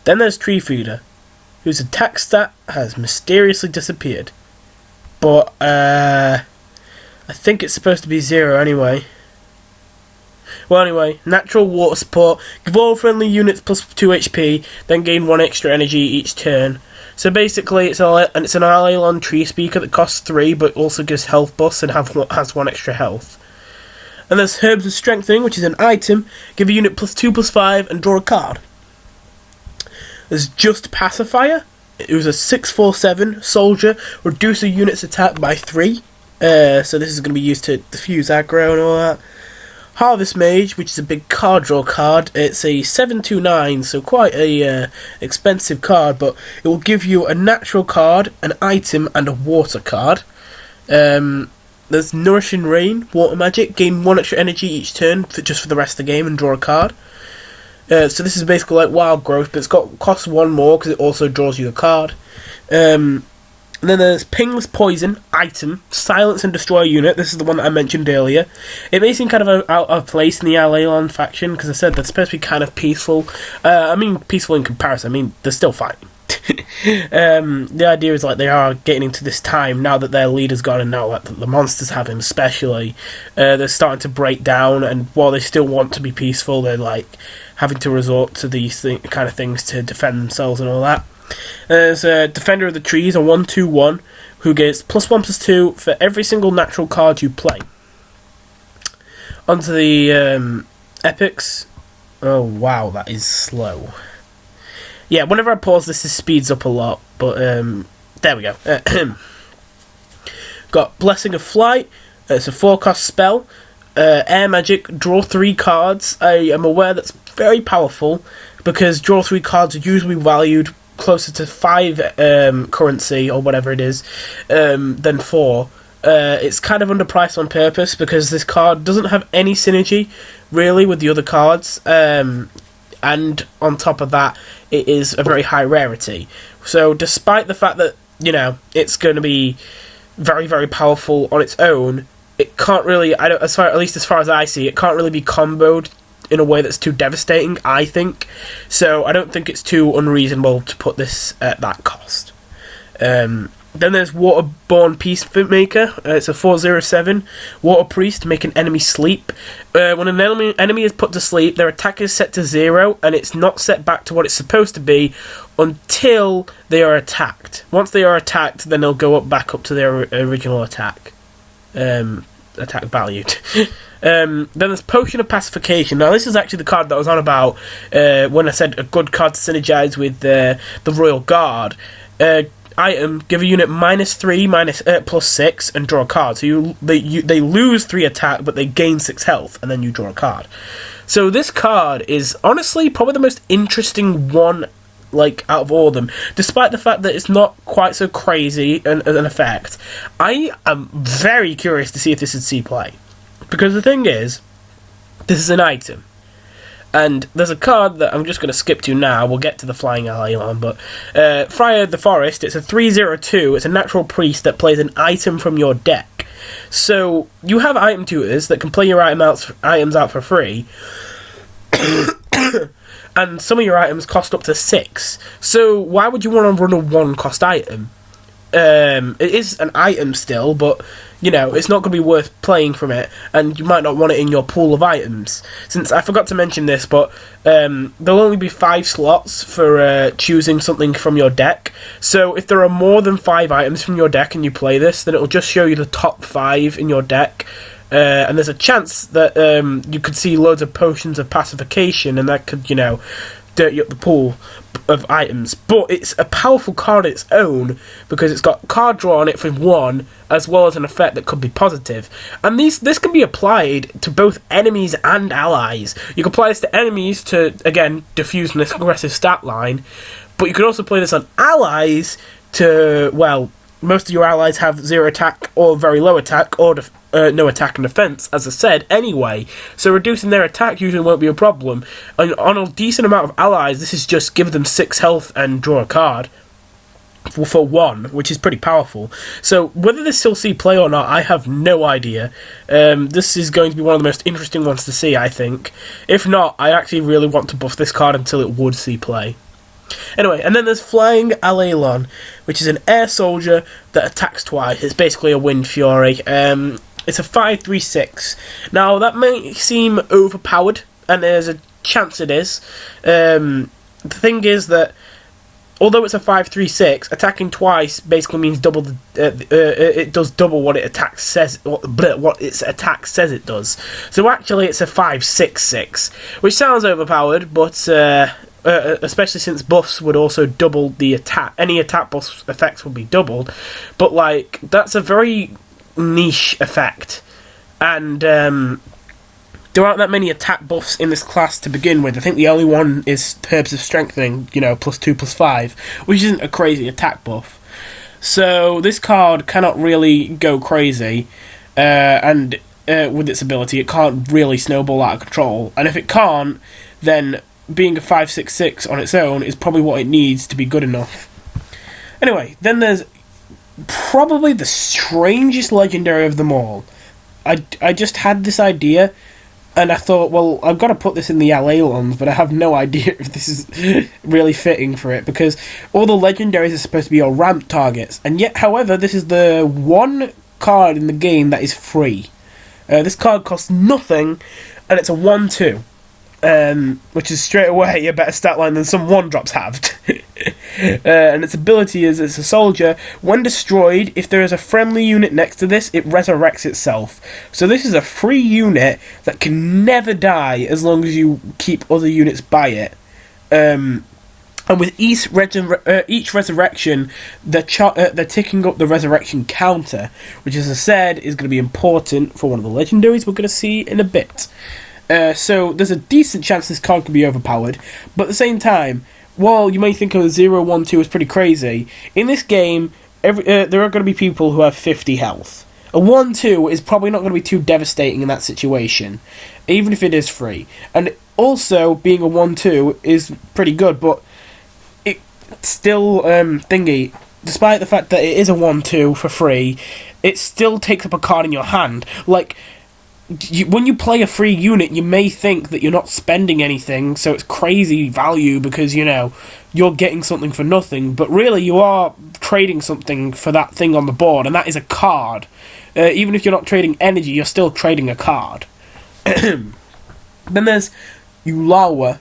Then there's Tree Feeder, whose attack stat has mysteriously disappeared. But, I think it's supposed to be 0 anyway. Well, anyway, natural water support. Give all friendly units plus 2 HP, then gain 1 extra energy each turn. So basically, it's an Alailon Tree Speaker that costs 3, but also gives health buffs and has 1 extra health. And there's Herbs of Strengthening, which is an item. Give a unit plus 2/+5 and draw a card. There's Just Pacifier. It was a 6/4/7 soldier. Reduce a unit's attack by 3. So this is going to be used to defuse aggro and all that. Harvest Mage, which is a big card draw card. It's a 7/9, so quite a expensive card, but it will give you a natural card, an item, and a water card. There's Nourishing Rain, Water Magic. Gain 1 extra energy each turn just for the rest of the game and draw a card. So this is basically like Wild Growth, but costs 1 more because it also draws you a card. And then there's Pingless Poison, item, Silence and Destroy a unit. This is the one that I mentioned earlier. It may seem kind of out of place in the Alailon faction, because I said they're supposed to be kind of peaceful. I mean, peaceful in comparison. I mean, they're still fighting. The idea is like they are getting into this time now that their leader's gone and now that the monsters have him especially. They're starting to break down, and while they still want to be peaceful, they're like having to resort to these kind of things to defend themselves and all that. There's a Defender of the Trees, a 1/2/1, who gets +1/+2 for every single natural card you play. Onto the epics. Oh wow, that is slow. Yeah, whenever I pause this, speeds up a lot, but there we go. Got Blessing of Flight. It's a 4-cost spell. Air Magic, draw 3 cards. I am aware that's very powerful, because draw 3 cards are usually valued closer to 5 currency, or whatever it is, than 4. It's kind of underpriced on purpose, because this card doesn't have any synergy, really, with the other cards. And on top of that, it is a very high rarity. So despite the fact that, you know, it's going to be very, very powerful on its own, it can't really, at least as far as I see, it can't really be comboed in a way that's too devastating, I think. So I don't think it's too unreasonable to put this at that cost. Then there's Waterborn Peacemaker. It's a 4/0/7. Water Priest, make an enemy sleep. When an enemy is put to sleep, their attack is set to 0, and it's not set back to what it's supposed to be until they are attacked. Once they are attacked, then they'll go back up to their original attack value. Then there's Potion of Pacification. Now this is actually the card that I was on about when I said a good card to synergize with the Royal Guard. Item, give a unit -3, +6, and draw a card. So they lose 3 attack, but they gain 6 health, and then you draw a card. So this card is honestly probably the most interesting one, like, out of all of them. Despite the fact that it's not quite so crazy an effect, I am very curious to see if this would see play. Because the thing is, this is an item. And there's a card that I'm just going to skip to now. We'll get to the Flying Alailon, but Friar the Forest, it's a 3/0/2. It's a natural priest that plays an item from your deck. So you have item tutors that can play your items out for free, and some of your items cost up to 6. So why would you want to run a 1-cost item? It is an item still, but you know, it's not going to be worth playing from it, and you might not want it in your pool of items. Since I forgot to mention this, but there'll only be 5 slots for choosing something from your deck. So if there are more than 5 items from your deck and you play this, then it'll just show you the top 5 in your deck. And there's a chance that you could see loads of Potions of Pacification, and that could, you know, dirty up the pool of items. But it's a powerful card on its own, because it's got card draw on it for 1, as well as an effect that could be positive. And this can be applied to both enemies and allies. You can apply this to enemies to, again, diffuse an aggressive stat line, but you can also play this on allies to, well, most of your allies have 0 attack or very low attack, or no attack and defense, as I said, anyway. So reducing their attack usually won't be a problem. And on a decent amount of allies, this is just give them 6 health and draw a card for 1, which is pretty powerful. So whether this still see play or not, I have no idea. This is going to be one of the most interesting ones to see, I think. If not, I actually really want to buff this card until it would see play. Anyway, and then there's Flying Alailon, which is an air soldier that attacks twice. It's basically a Wind Fury. It's a 5/3/6. Now, that may seem overpowered, and there's a chance it is. The thing is that although it's a 5/3/6, attacking twice basically means double. It does double what what its attack says it does. So actually, it's a 5/6/6, which sounds overpowered, but especially since buffs would also double the attack. Any attack buff effects would be doubled, but like that's a very niche effect, and there aren't that many attack buffs in this class to begin with. I think the only one is Herbs of Strengthening, +2/+5, which isn't a crazy attack buff. So this card cannot really go crazy, and with its ability, it can't really snowball out of control. And if it can't, then being a 5/6/6 on its own is probably what it needs to be good enough. Anyway, then there's probably the strangest legendary of them all. I just had this idea, and I thought, well, I've got to put this in the Alailons, but I have no idea if this is really fitting for it, because all the legendaries are supposed to be your ramp targets, and yet, however, this is the one card in the game that is free. This card costs nothing, and it's a 1/2. Which is straight away a better stat line than some 1-drops have. And its ability is, it's a soldier. When destroyed, if there is a friendly unit next to this, it resurrects itself. So this is a free unit that can never die as long as you keep other units by it. And with each resurrection, they're ticking up the resurrection counter, which, as I said, is going to be important for one of the legendaries we're going to see in a bit. So there's a decent chance this card could be overpowered, but at the same time, while you may think of a 0/1/2 as pretty crazy, in this game, there are going to be people who have 50 health. A 1/2 is probably not going to be too devastating in that situation, even if it is free. And also, being a 1/2 is pretty good, but it still, despite the fact that it is a 1/2 for free, it still takes up a card in your hand. Like, when you play a free unit, you may think that you're not spending anything, so it's crazy value because, you're getting something for nothing, but really you are trading something for that thing on the board, and that is a card. Even if you're not trading energy, you're still trading a card. Then there's Ulawa,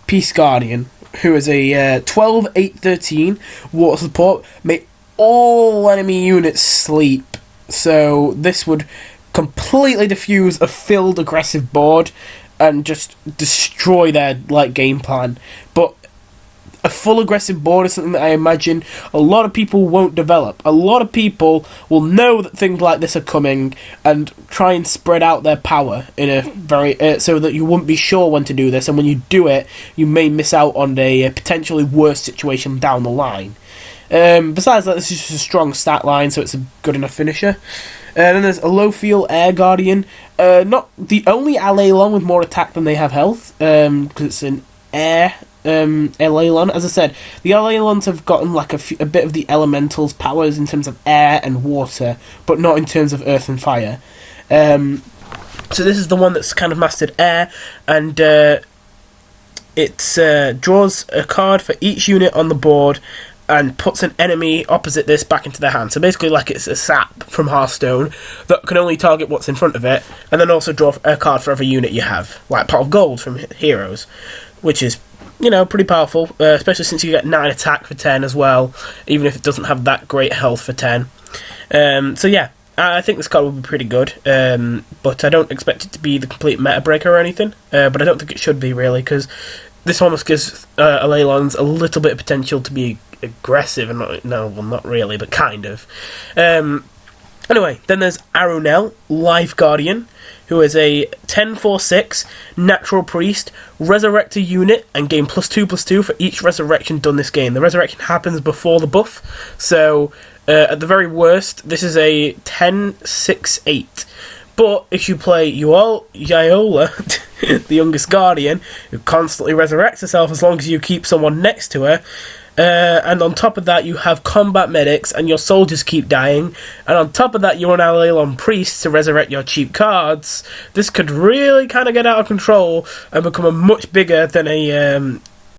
Peace Guardian, who is a 12/8/13 water support. Make all enemy units sleep. So this would completely defuse a filled aggressive board and just destroy their game plan. But a full aggressive board is something that I imagine a lot of people won't develop. A lot of people will know that things like this are coming and try and spread out their power in a very so that you wouldn't be sure when to do this, and when you do it, you may miss out on a potentially worse situation down the line. Besides that, this is just a strong stat line, so it's a good enough finisher. Then there's a low-feel Air Guardian. Not the only Alailon with more attack than they have health, because it's an air Alailon. As I said, the Alailons have gotten a bit of the elementals' powers in terms of air and water, but not in terms of earth and fire. So this is the one that's kind of mastered air, and it draws a card for each unit on the board, and puts an enemy opposite this back into their hand. So basically like it's a sap from Hearthstone that can only target what's in front of it, and then also draw a card for every unit you have, like Pot of Gold from Heroes, which is, pretty powerful, especially since you get 9 attack for 10 as well, even if it doesn't have that great health for 10. So yeah, I think this card will be pretty good, but I don't expect it to be the complete meta breaker or anything, but I don't think it should be, really, because this almost gives Alailons a little bit of potential to be aggressive, and not really, but kind of. Anyway, then there's Arunel, Life Guardian, who is a 10/4/6 natural priest. Resurrect a unit and gain +2/+2 for each resurrection done this game. The resurrection happens before the buff, so at the very worst, this is a 10/6/8. But if you play Yaola, the youngest guardian, who constantly resurrects herself as long as you keep someone next to her, and on top of that you have combat medics and your soldiers keep dying, and on top of that you run Alailon priests to resurrect your cheap cards, this could really kind of get out of control and become a much bigger than a